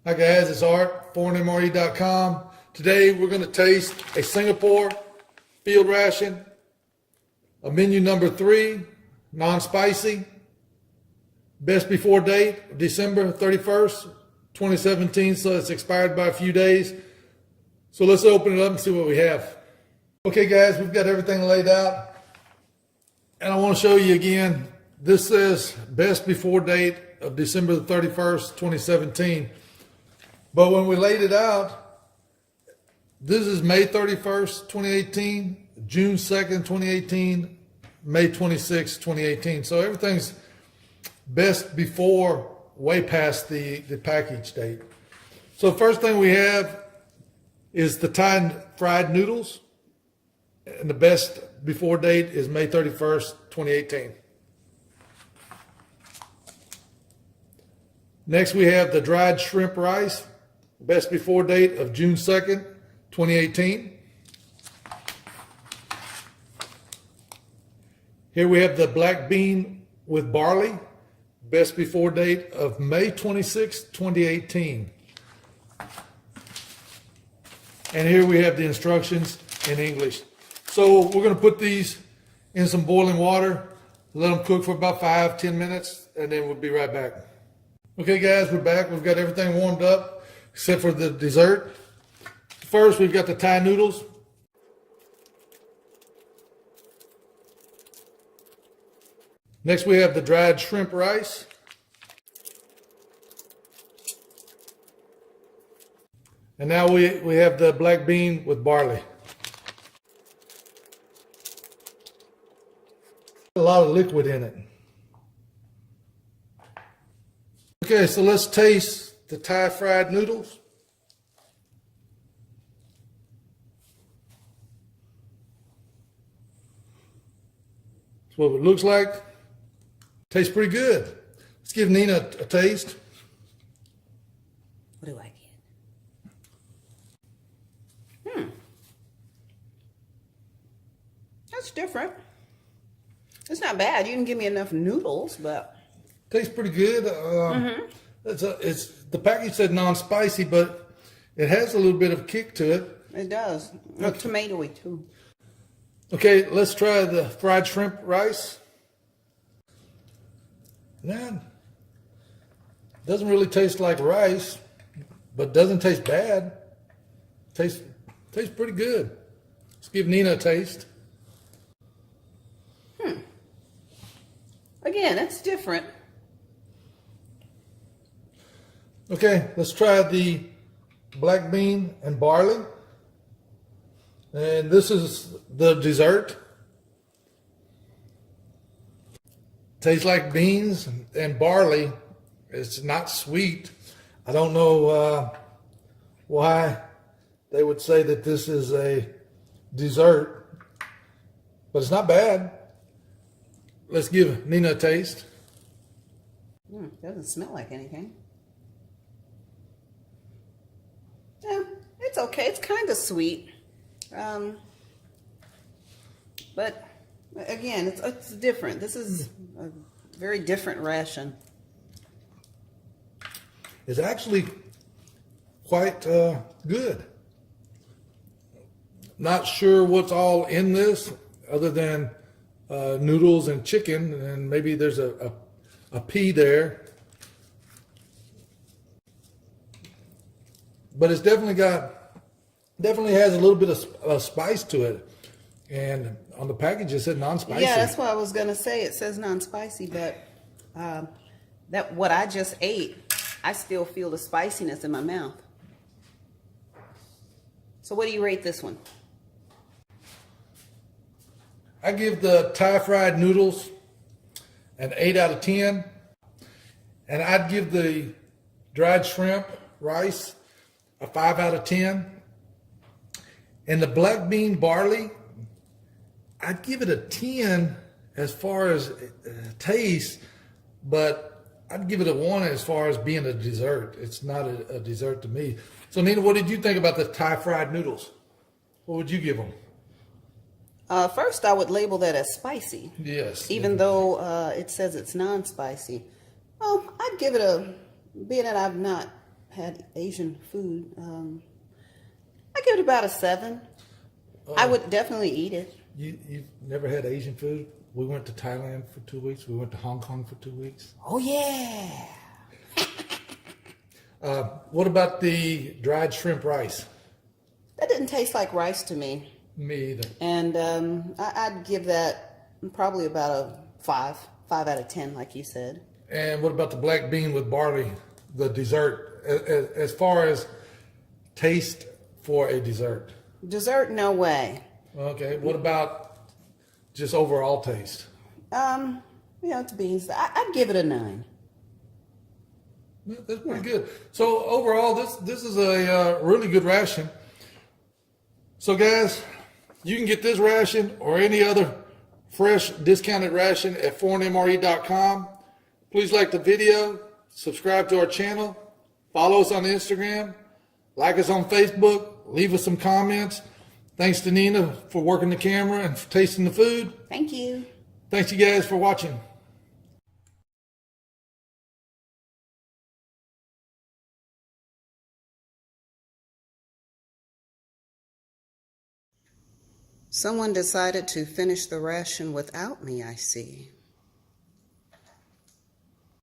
Hi guys, it's Art, ForeignMRE.com. Today we're going to taste a Singapore field ration, a menu number 3, non-spicy, best before date, December 31st, 2017, so it's expired by a few days. So let's open it up and see what we have. Okay guys, we've got everything laid out. And I want to show you again, this says best before date of December the 31st, 2017. But when we laid it out, this is May 31st, 2018, June 2nd, 2018, May 26th, 2018. So everything's best before, way past the package date. So the first thing we have is the Thai fried noodles. And the best before date is May 31st, 2018. Next we have the dried shrimp rice. Best before date of June 2nd, 2018. Here we have the black bean with barley. Best before date of May 26th, 2018. And here we have the instructions in English. So we're going to put these in some boiling water, let them cook for about 5-10 minutes, and then we'll be right back. Okay guys, we're back. We've got everything warmed up except for the dessert. First, we've got the Thai noodles. Next, we have the dried shrimp rice. And now we have the black bean with barley. A lot of liquid in it. Okay, so let's taste the Thai fried noodles. That's what it looks like. Tastes pretty good. Let's give Nina a taste. What do I get? That's different. It's not bad. You didn't give me enough noodles, but tastes pretty good. It's the package said non-spicy, but it has a little bit of kick to it. It does. It's tomatoey too. Okay, let's try the fried shrimp rice. Man, doesn't really taste like rice, but doesn't taste bad. Tastes pretty good. Let's give Nina a taste. Again, it's different. Okay, let's try the black bean and barley. And this is the dessert. Tastes like beans and barley. It's not sweet. I don't know why they would say that this is a dessert, but it's not bad. Let's give Nina a taste. Doesn't smell like anything. Yeah, it's okay. It's kind of sweet. But again, it's different. This is a very different ration. It's actually quite good. Not sure what's all in this other than noodles and chicken, and maybe there's a pea there. But it's definitely has a little bit of spice to it. And on the package it said non-spicy. Yeah, that's what I was gonna say. It says non-spicy, but that what I just ate, I still feel the spiciness in my mouth. So what do you rate this one? I give the Thai fried noodles an 8 out of 10. And I'd give the dried shrimp rice a 5 out of 10. And the black bean barley, I'd give it a 10 as far as taste, but I'd give it a 1 as far as being a dessert. It's not a dessert to me. So Nina, what did you think about the Thai fried noodles? What would you give them? First, I would label that as spicy. Yes. Even though it says it's non-spicy. Well, I'd give it being that I've not had Asian food. I give it about a 7. I would definitely eat it. You've never had Asian food? We went to Thailand for 2 weeks. We went to Hong Kong for 2 weeks. Oh yeah. What about the dried shrimp rice? That didn't taste like rice to me. Me either. And I'd give that probably about a 5 out of 10, like you said. And what about the black bean with barley, the dessert, as far as taste for a dessert? Dessert, no way. Okay, what about just overall taste? It's beans. I'd give it a 9. That's pretty good. So overall, this is a really good ration. So guys, you can get this ration or any other fresh discounted ration at ForeignMRE.com. Please like the video, subscribe to our channel, follow us on Instagram, like us on Facebook, leave us some comments. Thanks to Nina for working the camera and for tasting the food. Thank you. Thanks you guys for watching. Someone decided to finish the ration without me, I see.